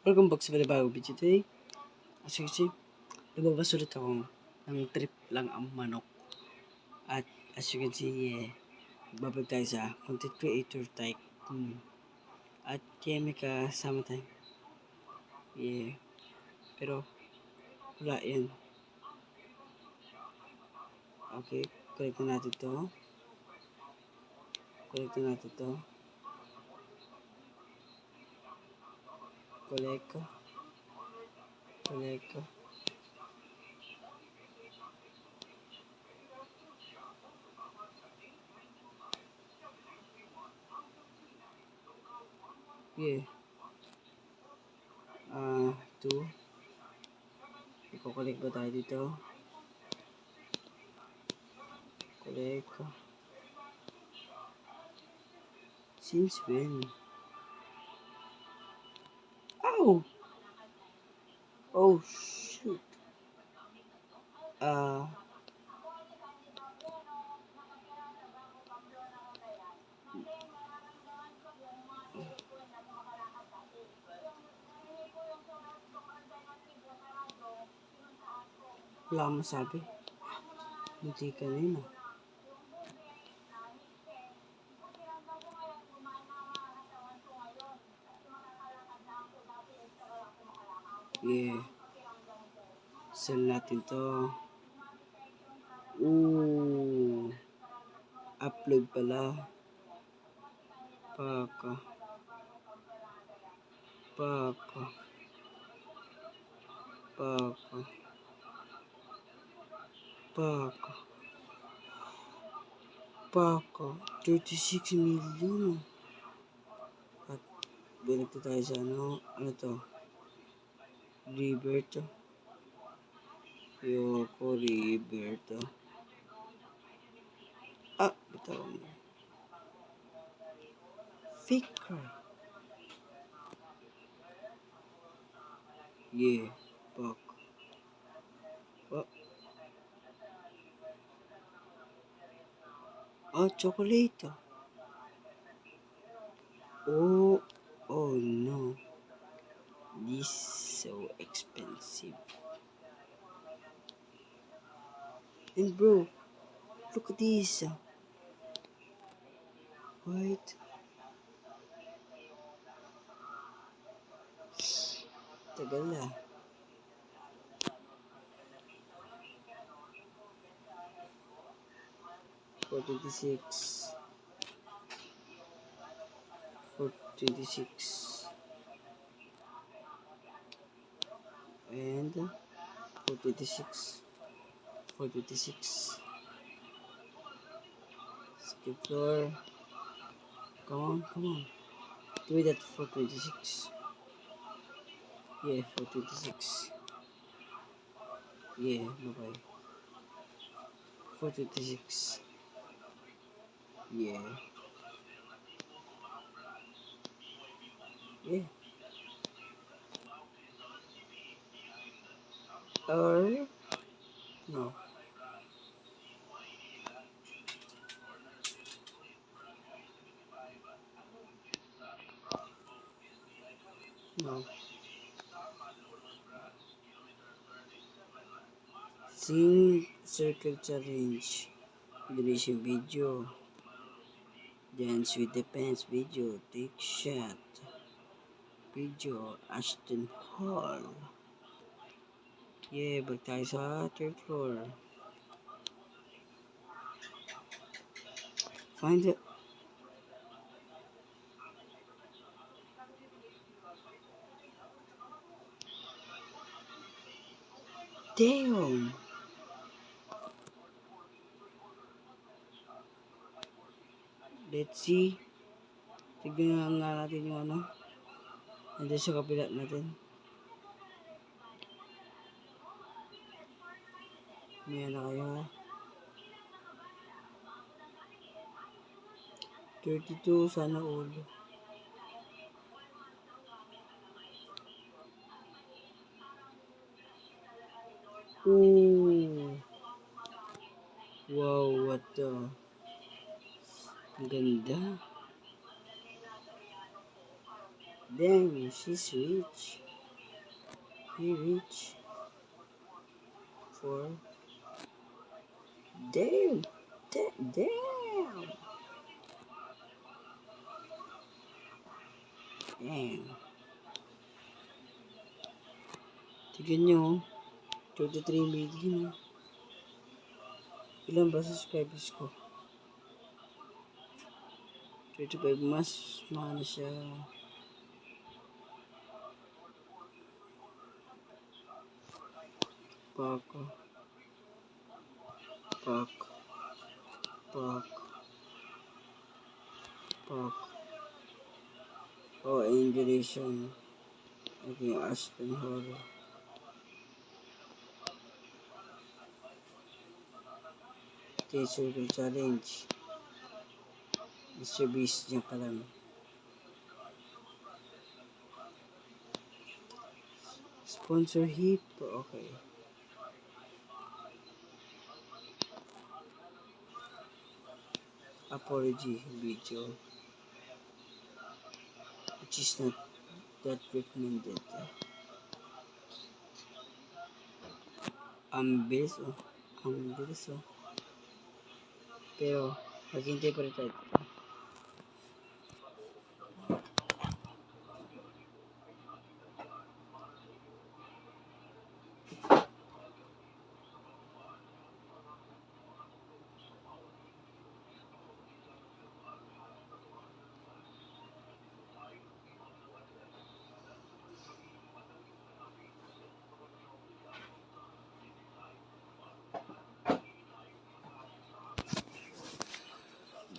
Welcome back sa panibagong video today. As you can see, lumabas ulit ako ng trip lang ang manok. At as you can see, babag tayo sa content creator tycoon. At may kasama tayo. Pero wala yan. Okay, connect na natin to. Collect. Two. Iko-collect ba tayo dito? Collect. Since when? Oh! Oh, shoot. Wala akong masabi. Hindi ka na yun, Sell natin to. Upload pala. Paka. 36 million. At binigto tayo sa ano to? River to. Yoko River to. Bitaw mo. Faker. Pak. Chocolate. Oh no. This is so expensive. And bro, look at this. Wait. Tagal na. $426. And $426. Skip floor. Come on. Do it at $426. 426. Bye-bye. 426. Or no. Sing circle challenge. Duration video. Dance with the pants video. Take shot video. Ashton Hall. Balik tayo sa third floor. Find it. Damn. Let's see. Tignan nga natin yung nandiyan sa kapila natin. May kayo. 32 sana ulo. Wow, what the? Ganda. Damn, she's rich. we reach for damn. Damn. Tignan nyo, 33 million. Ilan ba subscribers ko? 35, mas mahal siya. Pak. Oh, Indonesian. Okay, Aspen Horror. Okay, Circle Challenge. Mr. Beast, dyan ka lang. Sponsor hip. Okay. Apology video. Which is not that recommended. Ang bilis oh. Pero, maghintay pa rin tayo.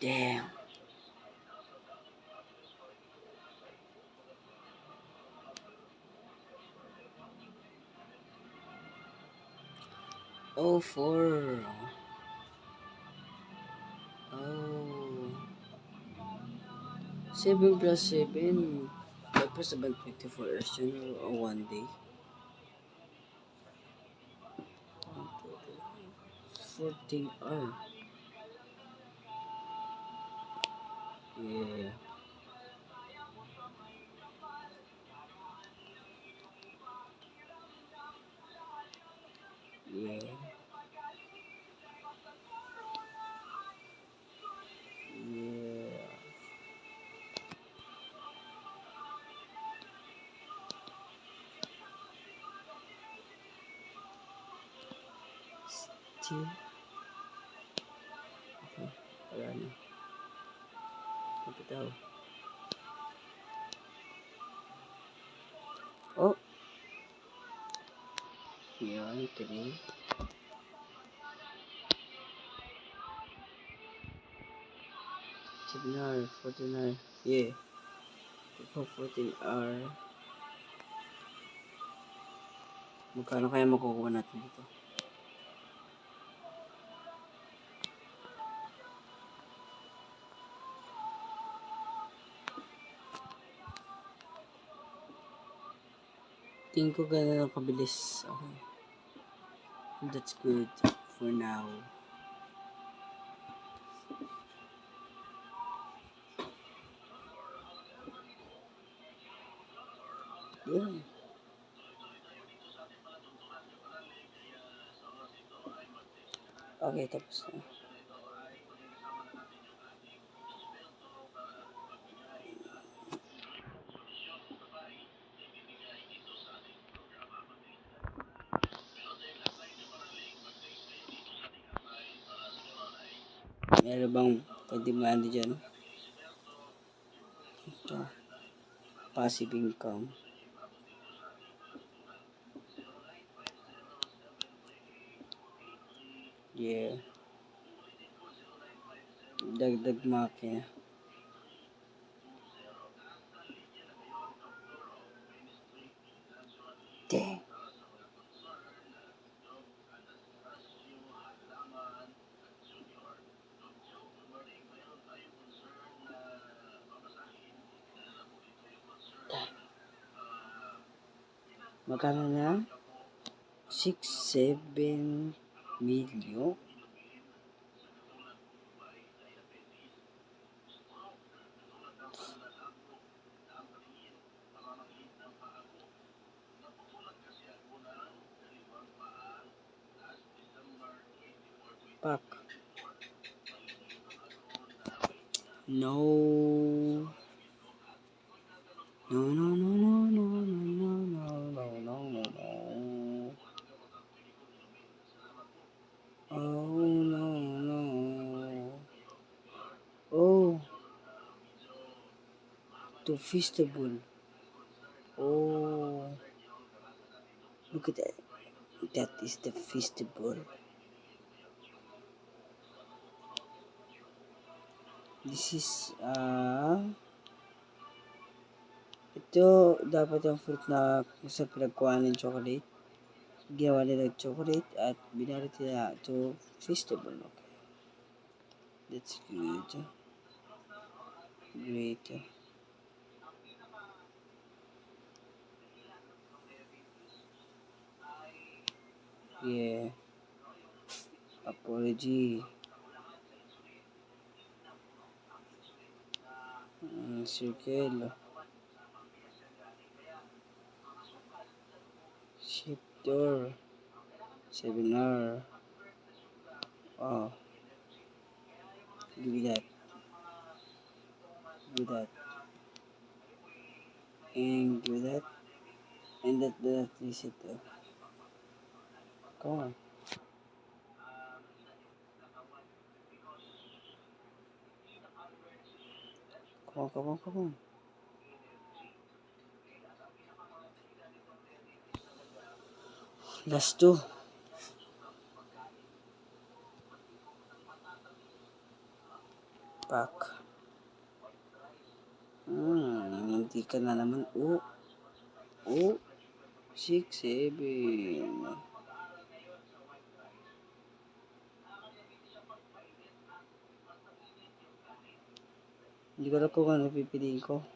Damn. Oh, 4. Oh. 7 plus 7. Tapos about 24 hours yun or 1 day. 14 hours. Yeah. Yeah. Yeah. Still. Okay. Wala na. Kapitaw. Oh. Yan, 3. Signal, 49. Yeah. 14 hour. Magkano kaya makukuha natin dito? Tingin ko gano'n lang kabilis. Okay. That's good for now. Yeah. Okay, tapos na. Meron bang pag-demand dyan? Ito. Passive income. Yeah. Dagdag makina. Dang. Magkano na? 6-7 million? Pak. No. No, no, no, no, no, no, no, no, no, no, no. Oh, no, no. Oh, the festival. Oh, look at that. That is the festival. This is, ito dapat yung fruit na sa pinagkuha ng chocolate. Ginawa nila ng chocolate at binalit nila to festival. Okay. That's good. Great. Yeah. Apology. Circle. Shifter. 7R. Oh, give me that. Give that. And give that. And that is it. Come on. Come on, come on, come on. Last two. Pack. Hindi ka na naman. Oh, oh. 6, 7. Hindi ko alam kung ano pipiliin ko.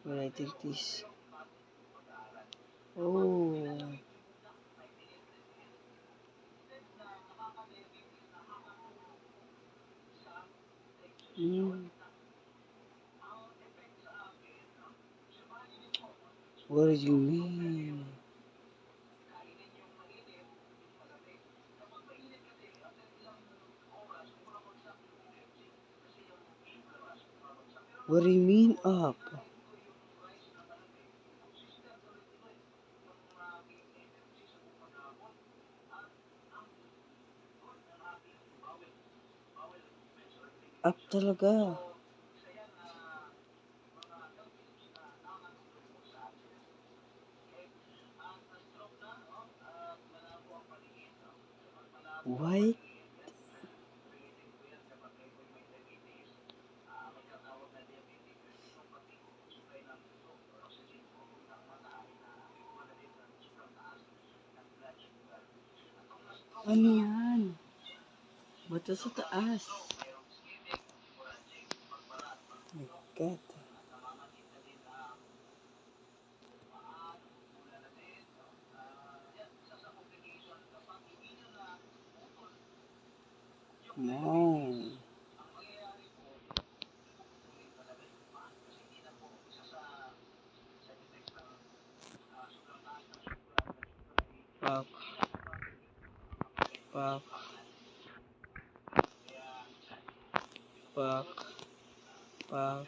But I think this. Oh. What do you mean? What do you mean up? Up talaga. White? Ano yan? Bato sa taas. My God. Come on. Pak. Pak. Pak. Pak.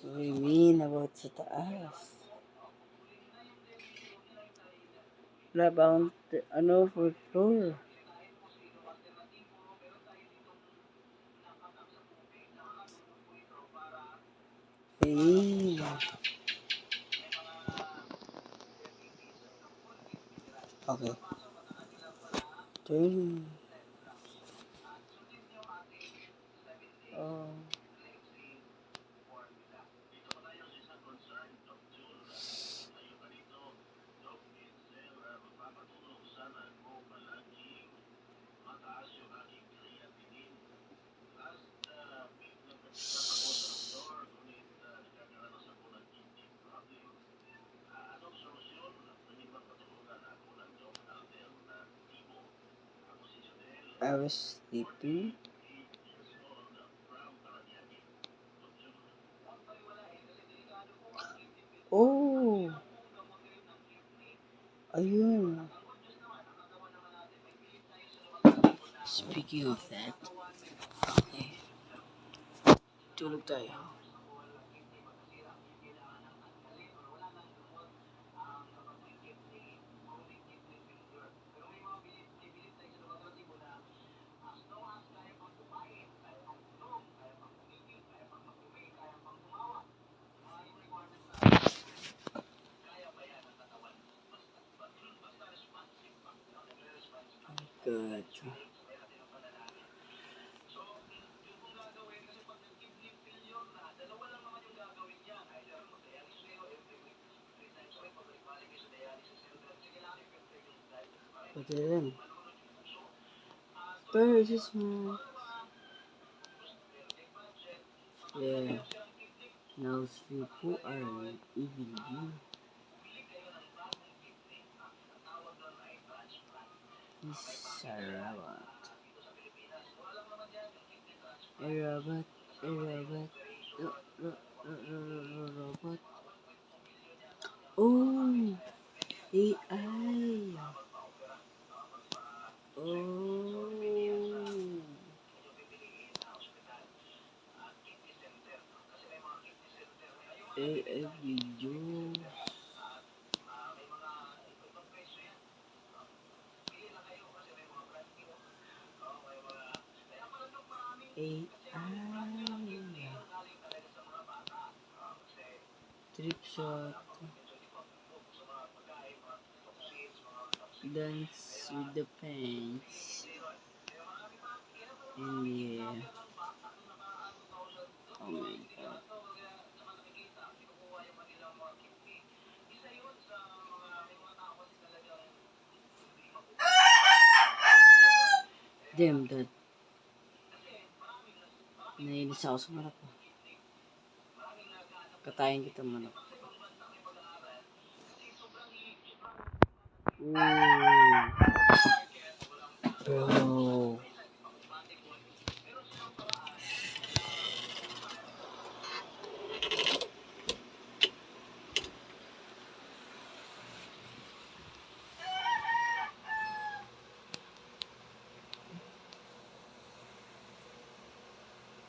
What do you mean about sa taas? Wala ba akong, for floor? Okay. Turn. Oh. I was sleeping. Oh. Speaking of that, okay, tulog tayo. Good. Pati rin. Versus man. Yeah. Now people are evil you. He's a robot. A robot. A robot. Robot. Oh, AI. Oh. AI videos. AI. Trip shot. Dance with the pants. And yeah. Oh my god. Damn that. Nainis ako sa manok ko. Katayin kita manok. Bro.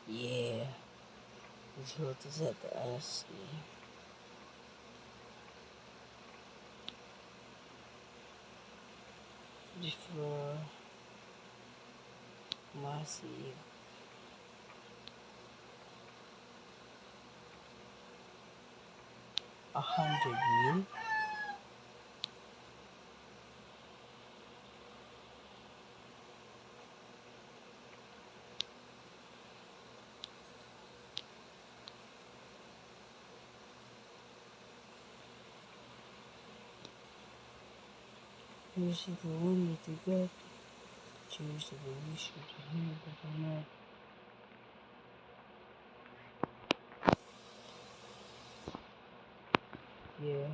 Yeah. Let's go to ZSE. Before massive. $100 million? Here's the one with the gut. Cheers to the wish of the hand of the night. Yeah.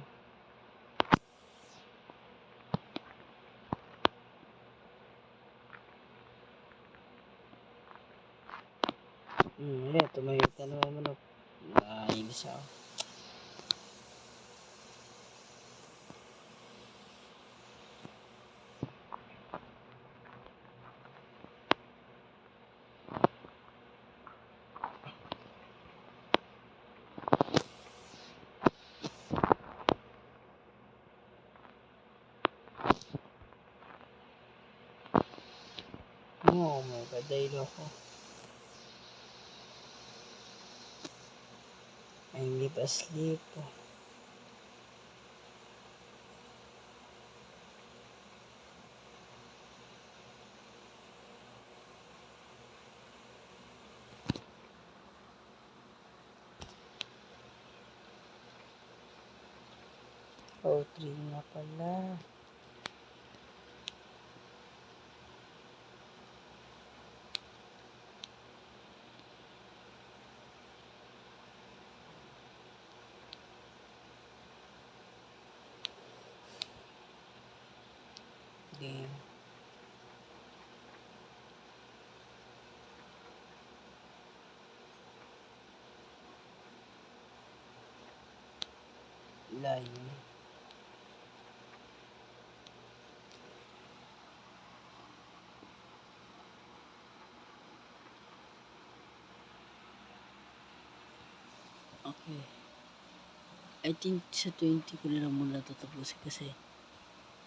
Wala, tumahit na naman manok. Nainis ako. Oh my god, dahil ako. I need a sleep. Oh, 3 nga pala. Game. Layo. Eh, I think sa 20 ko na lang muna tatapusin kasi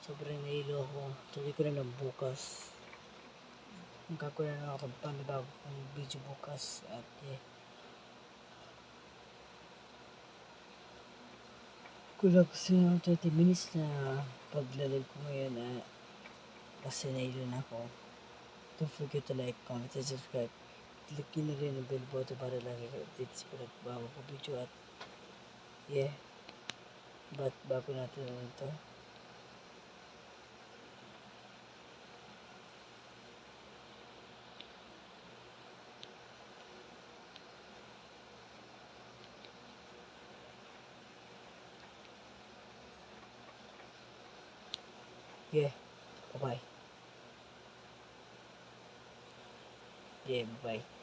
sobrang nahilo ako. Tuloy ko na lang bukas. Magkakuha na lang ako ng panibago kong video bukas. At kulang kasi ng 20 minutes na paglalag ko ngayon kasi nahilo na ako. Don't forget to like, comment, and subscribe. Click nyo na rin ang bell button para lagi kayo update sa pinagbago ko video at bago natin na ito. Bye-bye. Bye.